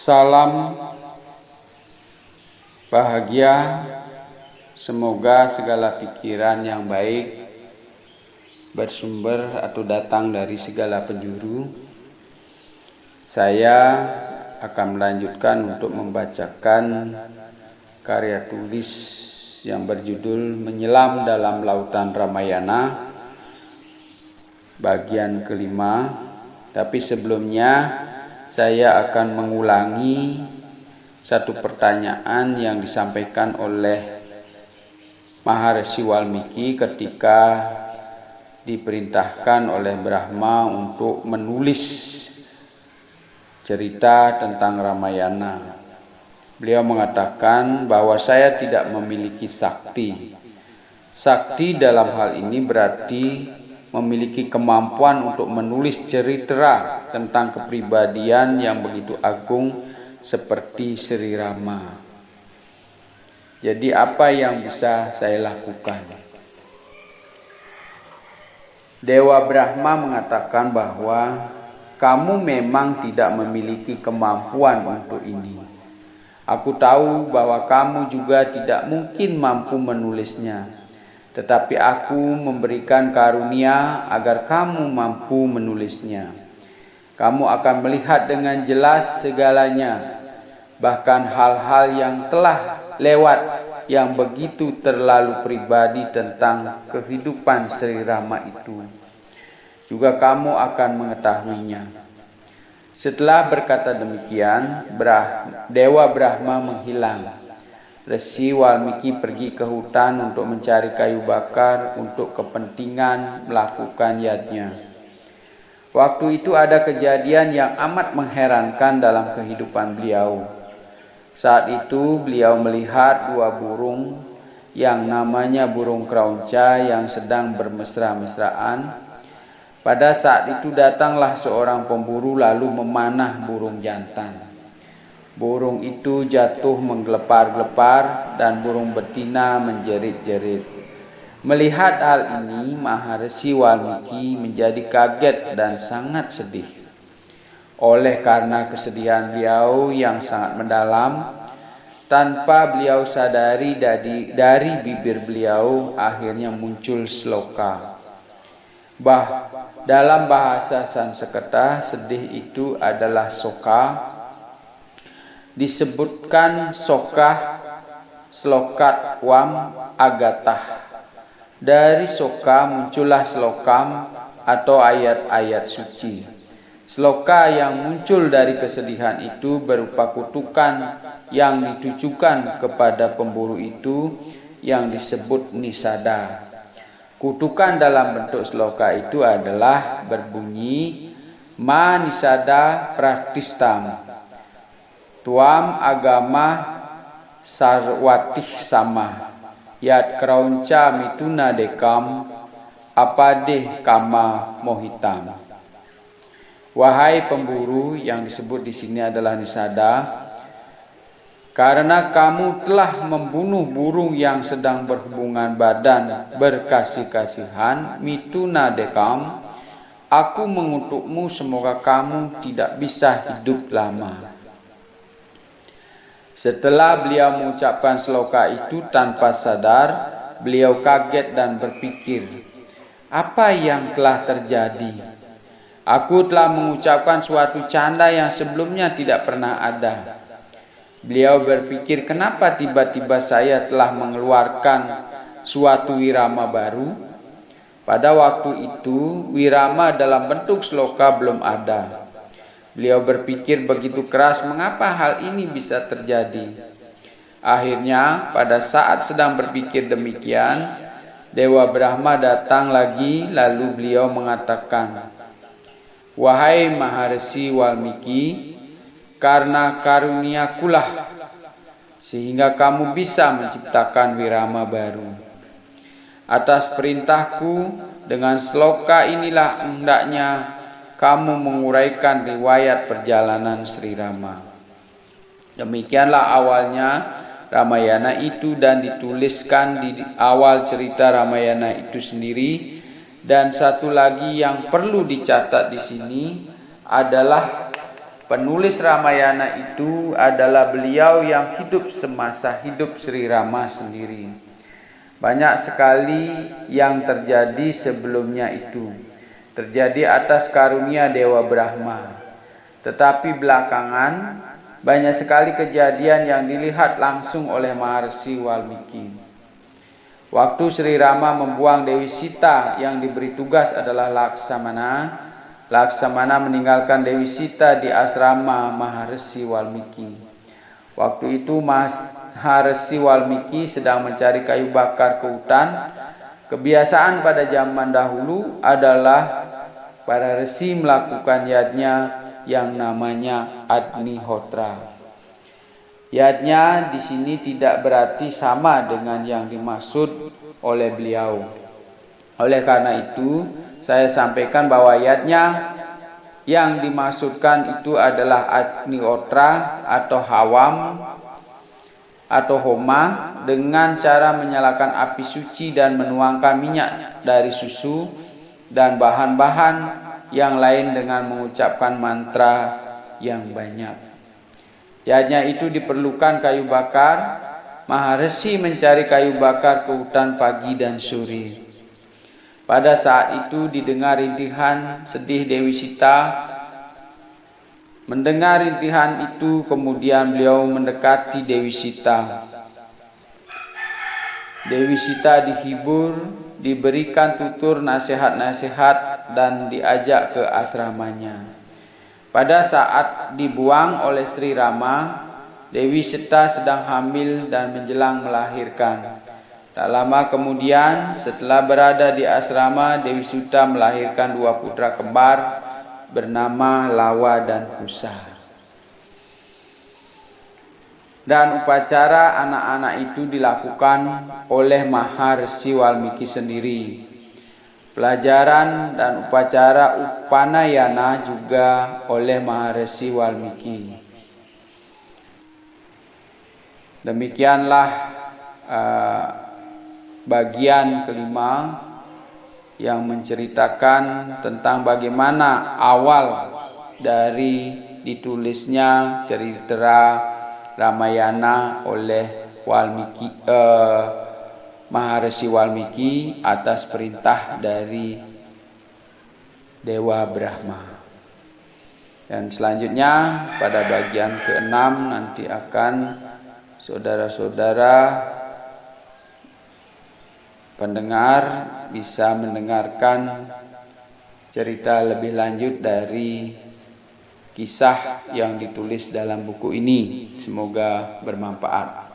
Salam bahagia, semoga segala pikiran yang baik bersumber atau datang dari segala penjuru. Saya akan melanjutkan untuk membacakan karya tulis yang berjudul Menyelam dalam Lautan Ramayana bagian kelima. Tapi sebelumnya saya akan mengulangi satu pertanyaan yang disampaikan oleh Maharishi Walmiki ketika diperintahkan oleh Brahma untuk menulis cerita tentang Ramayana. Beliau mengatakan bahwa saya tidak memiliki sakti. Sakti dalam hal ini berarti memiliki kemampuan untuk menulis cerita tentang kepribadian yang begitu agung seperti Sri Rama. Jadi apa yang bisa saya lakukan? Dewa Brahma mengatakan bahwa kamu memang tidak memiliki kemampuan untuk ini. Aku tahu bahwa kamu juga tidak mungkin mampu menulisnya. Tetapi aku memberikan karunia agar kamu mampu menulisnya. Kamu akan melihat dengan jelas segalanya, bahkan hal-hal yang telah lewat yang begitu terlalu pribadi tentang kehidupan Sri Rama itu. Juga kamu akan mengetahuinya. Setelah berkata demikian, Dewa Brahma menghilang. Resi Walmiki pergi ke hutan untuk mencari kayu bakar untuk kepentingan melakukan yadnya. Waktu itu ada kejadian yang amat mengherankan dalam kehidupan beliau. Saat itu beliau melihat dua burung yang namanya burung kraunca yang sedang bermesra-mesraan. Pada saat itu datanglah seorang pemburu lalu memanah burung jantan. Burung itu jatuh menggelepar-gelepar dan burung betina menjerit-jerit. Melihat hal ini, Maharishi Walmiki menjadi kaget dan sangat sedih. Oleh karena kesedihan beliau yang sangat mendalam, tanpa beliau sadari dari bibir beliau akhirnya muncul sloka. Dalam bahasa Sanskerta, sedih itu adalah soka. Disebutkan soka slokat wam agatah. Dari soka muncullah slokam atau ayat-ayat suci. Sloka yang muncul dari kesedihan itu berupa kutukan yang ditujukan kepada pemburu itu yang disebut nisada. Kutukan dalam bentuk sloka itu adalah berbunyi ma nisada praktistam. Tuam agama sarwatih sama yat kraunca mituna dekam apadeh kama mohitam. Wahai pemburu, yang disebut di sini adalah nisada, karena kamu telah membunuh burung yang sedang berhubungan badan berkasih-kasihan mituna dekam, aku mengutukmu semoga kamu tidak bisa hidup lama. Setelah beliau mengucapkan sloka itu tanpa sadar, beliau kaget dan berpikir, apa yang telah terjadi? Aku telah mengucapkan suatu canda yang sebelumnya tidak pernah ada. Beliau berpikir, kenapa tiba-tiba saya telah mengeluarkan suatu wirama baru? Pada waktu itu, wirama dalam bentuk sloka belum ada. Beliau berpikir begitu keras, mengapa hal ini bisa terjadi? Akhirnya, pada saat sedang berpikir demikian, Dewa Brahma datang lagi, lalu beliau mengatakan, wahai Maharishi Walmiki, karena karuniakulah sehingga kamu bisa menciptakan wirama baru. Atas perintahku, dengan sloka inilah hendaknya kamu menguraikan riwayat perjalanan Sri Rama. Demikianlah awalnya Ramayana itu dan dituliskan di awal cerita Ramayana itu sendiri. Dan satu lagi yang perlu dicatat di sini adalah Penulis Ramayana itu adalah beliau yang hidup semasa hidup Sri Rama sendiri. Banyak sekali yang terjadi sebelumnya itu terjadi atas karunia Dewa Brahma. Tetapi belakangan banyak sekali kejadian yang dilihat langsung oleh Maharsi Walmiki. Waktu Sri Rama membuang Dewi Sita yang diberi tugas adalah Laksamana, Laksamana meninggalkan Dewi Sita di asrama Maharsi Walmiki. Waktu itu Maharsi Walmiki sedang mencari kayu bakar ke hutan. Kebiasaan pada zaman dahulu adalah para resi melakukan yadnya yang namanya Agnihotra. Yadnya di sini tidak berarti sama dengan yang dimaksud oleh beliau. Oleh karena itu, saya sampaikan bahwa yadnya yang dimaksudkan itu adalah Agnihotra atau hawam atau homa dengan cara menyalakan api suci dan menuangkan minyak dari susu dan bahan-bahan yang lain dengan mengucapkan mantra yang banyak. Yadnya itu diperlukan kayu bakar. Maharsi mencari kayu bakar ke hutan pagi dan sore. Pada saat itu didengar rintihan sedih Dewi Sita. Mendengar rintihan itu, kemudian beliau mendekati Dewi Sita. Dewi Sita dihibur, diberikan tutur nasihat-nasihat dan diajak ke asramanya. Pada saat dibuang oleh Sri Rama, Dewi Sita sedang hamil dan menjelang melahirkan. Tak lama kemudian, setelah berada di asrama, Dewi Sita melahirkan 2 putra kembar bernama Lawa dan Kusa. Dan upacara anak-anak itu dilakukan oleh Maharsi Walmiki sendiri. Pelajaran dan upacara Upanayana juga oleh Maharsi Walmiki. Demikianlah bagian kelima yang menceritakan tentang bagaimana awal dari ditulisnya cerita Ramayana oleh Maharsi Walmiki atas perintah dari Dewa Brahma. Dan selanjutnya pada bagian ke-6 nanti akan saudara-saudara pendengar bisa mendengarkan cerita lebih lanjut dari kisah yang ditulis dalam buku ini. Semoga bermanfaat.